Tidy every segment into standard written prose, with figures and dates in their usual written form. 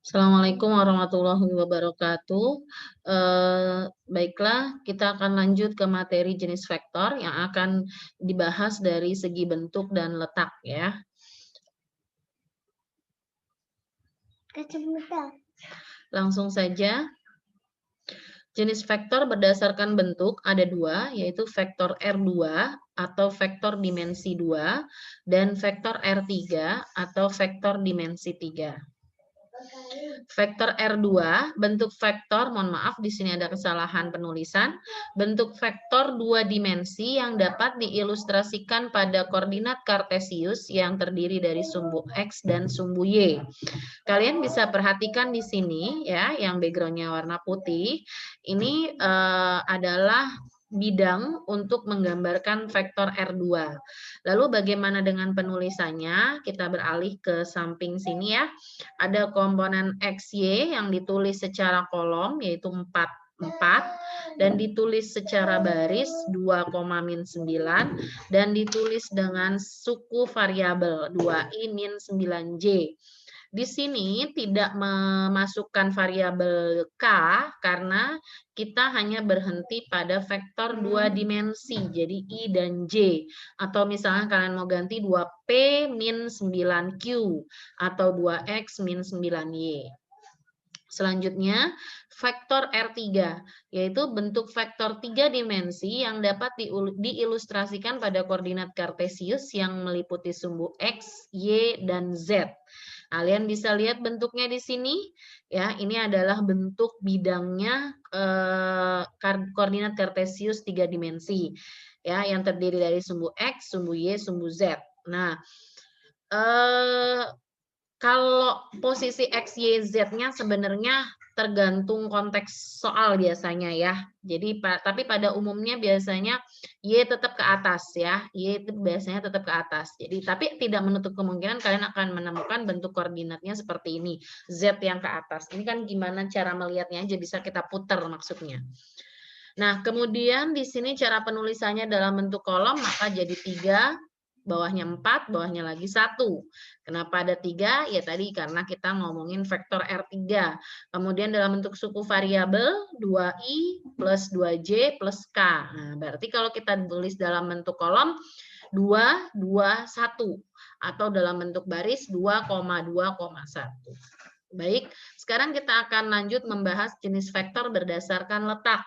Assalamualaikum warahmatullahi wabarakatuh. Baiklah, kita akan lanjut ke materi jenis vektor yang akan dibahas dari segi bentuk dan letak ya. Langsung saja. Jenis vektor berdasarkan bentuk ada dua, yaitu vektor R2 atau vektor dimensi 2 dan vektor R3 atau vektor dimensi 3. Vektor R2, bentuk vektor, mohon maaf di sini ada kesalahan penulisan, bentuk vektor dua dimensi yang dapat diilustrasikan pada koordinat kartesius yang terdiri dari sumbu X dan sumbu Y. Kalian bisa perhatikan di sini ya, yang backgroundnya warna putih, ini adalah bidang untuk menggambarkan vektor R2. Lalu bagaimana dengan penulisannya? Kita beralih ke samping sini ya. Ada komponen XY yang ditulis secara kolom yaitu 4 dan ditulis secara baris 2,-9 dan ditulis dengan suku variabel 2i-9j. Di sini tidak memasukkan variabel K karena kita hanya berhenti pada vektor dua dimensi, jadi I dan J. Atau misalnya kalian mau ganti 2P min 9Q atau 2X min 9Y. Selanjutnya, vektor R3, yaitu bentuk vektor 3 dimensi yang dapat diilustrasikan pada koordinat kartesius yang meliputi sumbu X, Y, dan Z. Kalian bisa lihat bentuknya di sini, ya. Ini adalah bentuk bidangnya koordinat kartesius 3 dimensi, ya, yang terdiri dari sumbu X, sumbu Y, sumbu Z. Nah, kalau posisi X, Y, Z-nya sebenarnya tergantung konteks soal biasanya ya. Jadi tapi pada umumnya biasanya Y tetap ke atas ya. Y itu biasanya tetap ke atas. Jadi tapi tidak menutup kemungkinan kalian akan menemukan bentuk koordinatnya seperti ini. Z yang ke atas. Ini kan gimana cara melihatnya aja, bisa kita putar maksudnya. Nah, kemudian di sini cara penulisannya dalam bentuk kolom, maka jadi 3, bawahnya 4, bawahnya lagi 1. Kenapa ada 3? Ya tadi karena kita ngomongin vektor R3. Kemudian dalam bentuk suku variabel 2i plus 2j plus k. Nah, berarti kalau kita tulis dalam bentuk kolom 2, 2, 1. Atau dalam bentuk baris 2,2,1. Baik, sekarang kita akan lanjut membahas jenis vektor berdasarkan letak.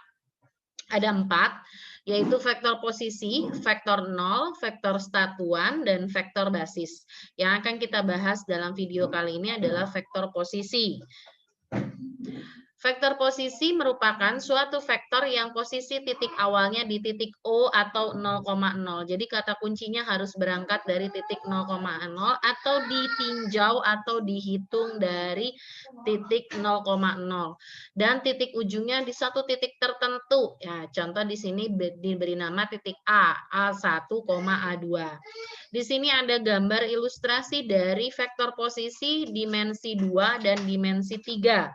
Ada 4, yaitu vektor posisi, vektor 0, vektor satuan, dan vektor basis. Yang akan kita bahas dalam video kali ini adalah vektor posisi. Vektor posisi merupakan suatu vektor yang posisi titik awalnya di titik O atau 0,0. Jadi kata kuncinya harus berangkat dari titik 0,0 atau ditinjau atau dihitung dari titik 0,0. Dan titik ujungnya di satu titik tertentu. Ya, contoh di sini diberi nama titik A, A1, A2. Di sini ada gambar ilustrasi dari vektor posisi dimensi 2 dan dimensi 3.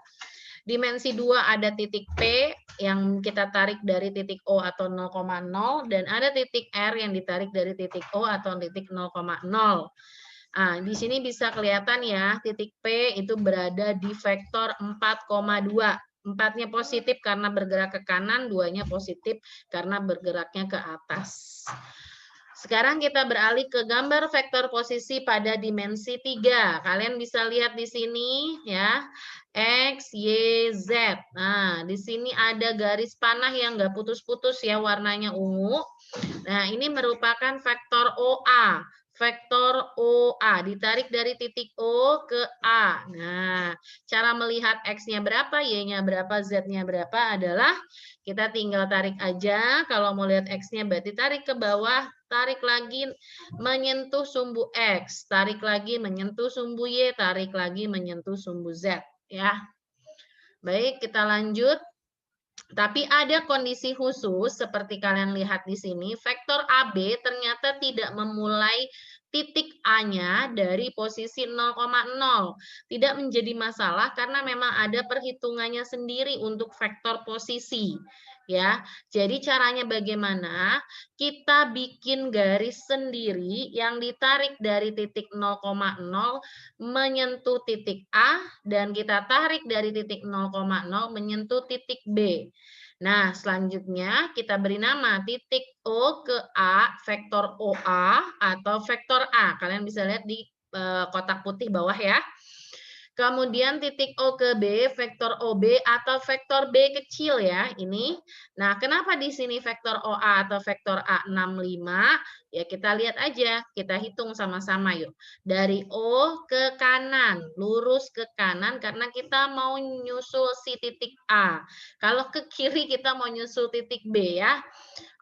Dimensi 2 ada titik P yang kita tarik dari titik O atau 0,0 dan ada titik R yang ditarik dari titik O atau titik 0,0. Nah, di sini bisa kelihatan ya, titik P itu berada di vektor 4,2. 4-nya positif karena bergerak ke kanan, 2-nya positif karena bergeraknya ke atas. Sekarang kita beralih ke gambar vektor posisi pada dimensi 3. Kalian bisa lihat di sini ya. X, Y, Z. Nah, di sini ada garis panah yang nggak putus-putus ya, warnanya ungu. Nah, ini merupakan vektor OA. Vektor OA ditarik dari titik O ke A. Nah, cara melihat X-nya berapa, Y-nya berapa, Z-nya berapa adalah kita tinggal tarik aja. Kalau mau lihat X-nya berarti tarik ke bawah, tarik lagi menyentuh sumbu X, tarik lagi menyentuh sumbu Y, tarik lagi menyentuh sumbu Z. Ya, baik, kita lanjut. Tapi ada kondisi khusus seperti kalian lihat di sini, vektor AB ternyata tidak memulai titik A-nya dari posisi 0,0. Tidak menjadi masalah karena memang ada perhitungannya sendiri untuk vektor posisi. Ya, jadi caranya bagaimana? Kita bikin garis sendiri yang ditarik dari titik 0,0 menyentuh titik A dan kita tarik dari titik 0,0 menyentuh titik B. Nah, selanjutnya kita beri nama titik O ke A, vektor OA atau vektor A. Kalian bisa lihat di kotak putih bawah ya. Kemudian titik O ke B, vektor OB atau vektor B kecil ya, ini. Nah, kenapa di sini vektor OA atau vektor A 65? Ya, kita lihat aja, kita hitung sama-sama yuk. Dari O ke kanan, lurus ke kanan karena kita mau nyusul si titik A. Kalau ke kiri kita mau nyusul titik B ya.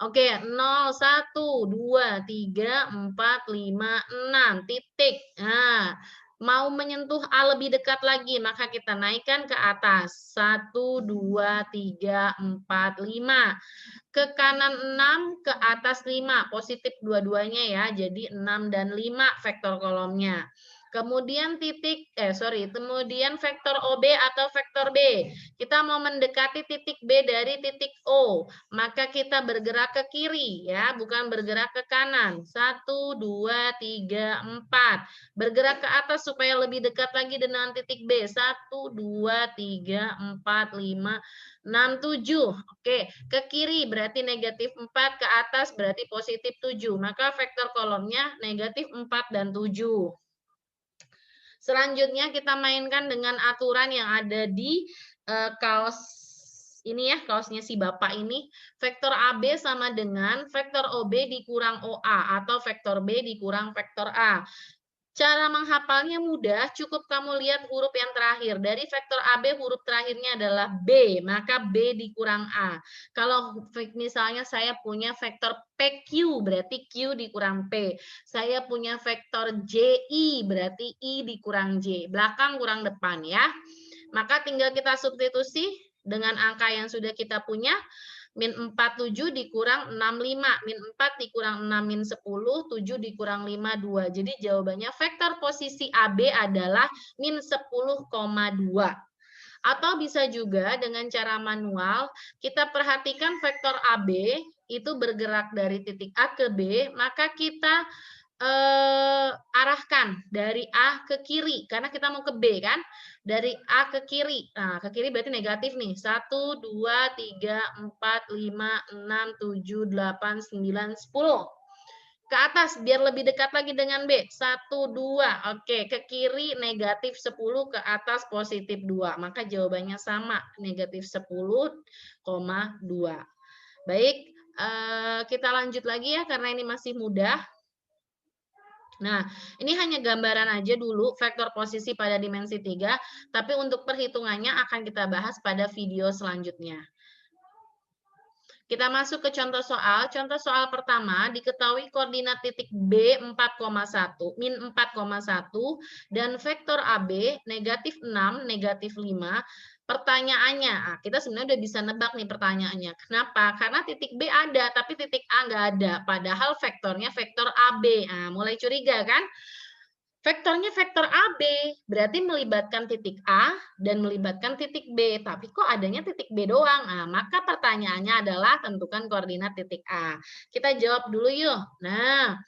Oke, 0, 1, 2, 3, 4, 5, 6 titik. Nah, mau menyentuh A lebih dekat lagi, maka kita naikkan ke atas. 1, 2, 3, 4, 5. Ke kanan 6, ke atas 5. Positif dua-duanya ya, jadi 6 dan 5 vektor kolomnya. Kemudian kemudian vektor OB atau vektor B. Kita mau mendekati titik B dari titik O, maka kita bergerak ke kiri ya, bukan bergerak ke kanan. 1, 2, 3, 4. Bergerak ke atas supaya lebih dekat lagi dengan titik B. 1, 2, 3, 4, 5, 6, 7. Oke, ke kiri berarti negatif 4, ke atas berarti positif 7. Maka vektor kolomnya negatif 4 dan 7. Selanjutnya kita mainkan dengan aturan yang ada di kaos ini ya, kaosnya si Bapak ini. Vektor AB sama dengan vektor OB dikurang OA atau vektor B dikurang vektor A. Cara menghafalnya mudah, cukup kamu lihat huruf yang terakhir. Dari vektor AB huruf terakhirnya adalah B, maka B dikurang A. Kalau misalnya saya punya vektor PQ, berarti Q dikurang P. Saya punya vektor JI, berarti I dikurang J. Belakang kurang depan ya. Maka tinggal kita substitusi dengan angka yang sudah kita punya. Min 47 dikurang 65, min 4 dikurang 6, min 10, 7 dikurang 5, 2. Jadi jawabannya vektor posisi AB adalah min 10,2. Atau bisa juga dengan cara manual, kita perhatikan vektor AB itu bergerak dari titik A ke B, maka kita arahkan dari A ke kiri, karena kita mau ke B kan, dari A ke kiri. Nah, ke kiri berarti negatif nih. 1, 2, 3, 4, 5, 6, 7, 8, 9, 10. Ke atas biar lebih dekat lagi dengan B. 1, 2. Oke, ke kiri negatif 10, ke atas positif 2. Maka jawabannya sama, negatif 10,2. Baik, kita lanjut lagi ya karena ini masih mudah. Nah, ini hanya gambaran aja dulu vektor posisi pada dimensi 3, tapi untuk perhitungannya akan kita bahas pada video selanjutnya. Kita masuk ke contoh soal. Contoh soal pertama, diketahui koordinat titik B 4,1, min 4,1, dan vektor AB negatif 6, negatif 5. Pertanyaannya, kita sebenarnya udah bisa nebak nih pertanyaannya. Kenapa? Karena titik B ada, tapi titik A nggak ada. Padahal vektornya vektor AB. Nah, mulai curiga kan? Vektornya vektor AB, berarti melibatkan titik A dan melibatkan titik B. Tapi kok adanya titik B doang? Nah, maka pertanyaannya adalah tentukan koordinat titik A. Kita jawab dulu yuk. Nah,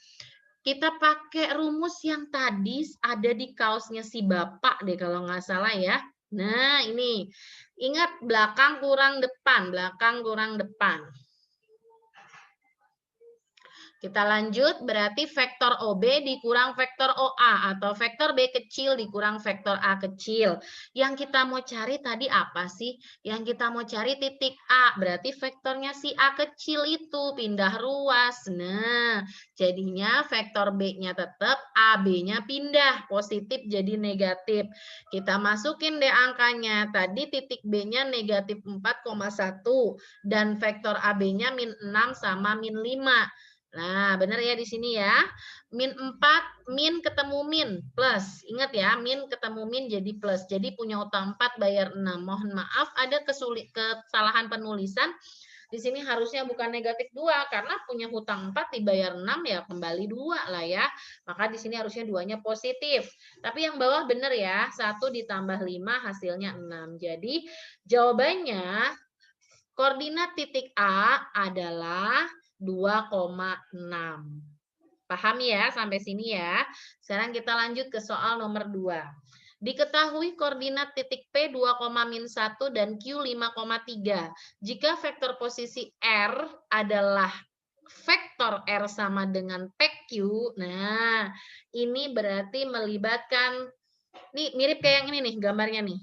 kita pakai rumus yang tadi ada di kaosnya si Bapak deh kalau nggak salah ya. Nah, ini. Ingat belakang kurang depan, belakang kurang depan. Kita lanjut, berarti vektor OB dikurang vektor OA atau vektor B kecil dikurang vektor A kecil. Yang kita mau cari tadi apa sih? Yang kita mau cari titik A, berarti vektornya si A kecil itu pindah ruas. Nah, jadinya vektor B-nya tetap, AB-nya pindah, positif jadi negatif. Kita masukin deh angkanya. Tadi titik B-nya negatif 4,1 dan vektor AB-nya min 6 sama min 5. Nah, benar ya di sini ya. Min 4, min ketemu min, plus. Ingat ya, min ketemu min jadi plus. Jadi punya utang 4, bayar 6. Mohon maaf, ada kesalahan penulisan. Di sini harusnya bukan negatif 2 karena punya hutang 4 dibayar 6 ya kembali 2 lah ya. Maka di sini harusnya 2-nya positif. Tapi yang bawah benar ya, 1 ditambah 5 hasilnya 6. Jadi jawabannya koordinat titik A adalah 2,6. Paham ya sampai sini ya. Sekarang kita lanjut ke soal nomor 2. Diketahui koordinat titik P 2,-1 dan Q 5,3. Jika vektor posisi R adalah vektor R sama dengan PQ, nah ini berarti melibatkan, nih mirip kayak yang ini nih gambarnya nih.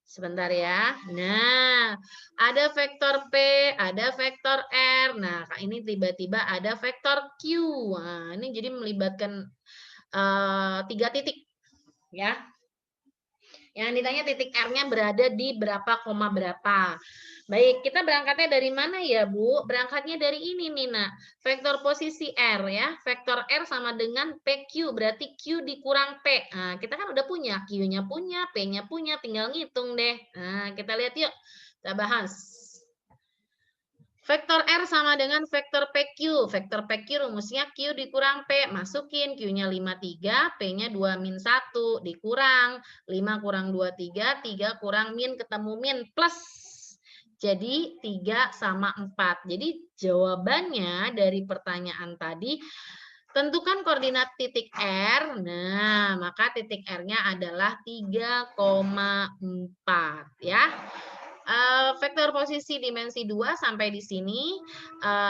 Sebentar ya. Nah, ada vektor P, ada vektor R. Nah, ini tiba-tiba ada vektor Q. Nah, ini jadi melibatkan 3 titik ya. Yang ditanya titik R-nya berada di berapa, koma berapa. Baik, kita berangkatnya dari mana ya, Bu? Berangkatnya dari ini nih, nak. Vektor posisi R ya. Vektor R sama dengan PQ, berarti Q dikurang P. Nah, kita kan udah punya, Q-nya punya, P-nya punya, tinggal ngitung deh. Nah, kita lihat yuk. Kita bahas. Vektor R sama dengan vektor PQ. Vektor PQ rumusnya Q dikurang P. Masukin Q-nya 53, P-nya 2-1. Dikurang. 5 kurang 2, 3. 3 kurang min, ketemu min. Plus. Jadi 3 sama 4. Jadi jawabannya dari pertanyaan tadi, tentukan koordinat titik R. Nah, maka titik R-nya adalah 3,4 ya. Vektor posisi dimensi 2 sampai di sini.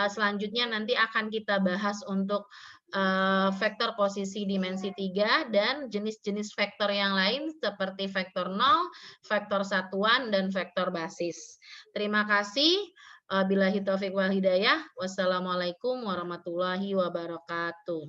Selanjutnya nanti akan kita bahas untuk vektor posisi dimensi 3 dan jenis-jenis vektor yang lain seperti vektor 0, vektor satuan, dan vektor basis. Terima kasih. Billahi taufiq wal hidayah. Wassalamualaikum warahmatullahi wabarakatuh.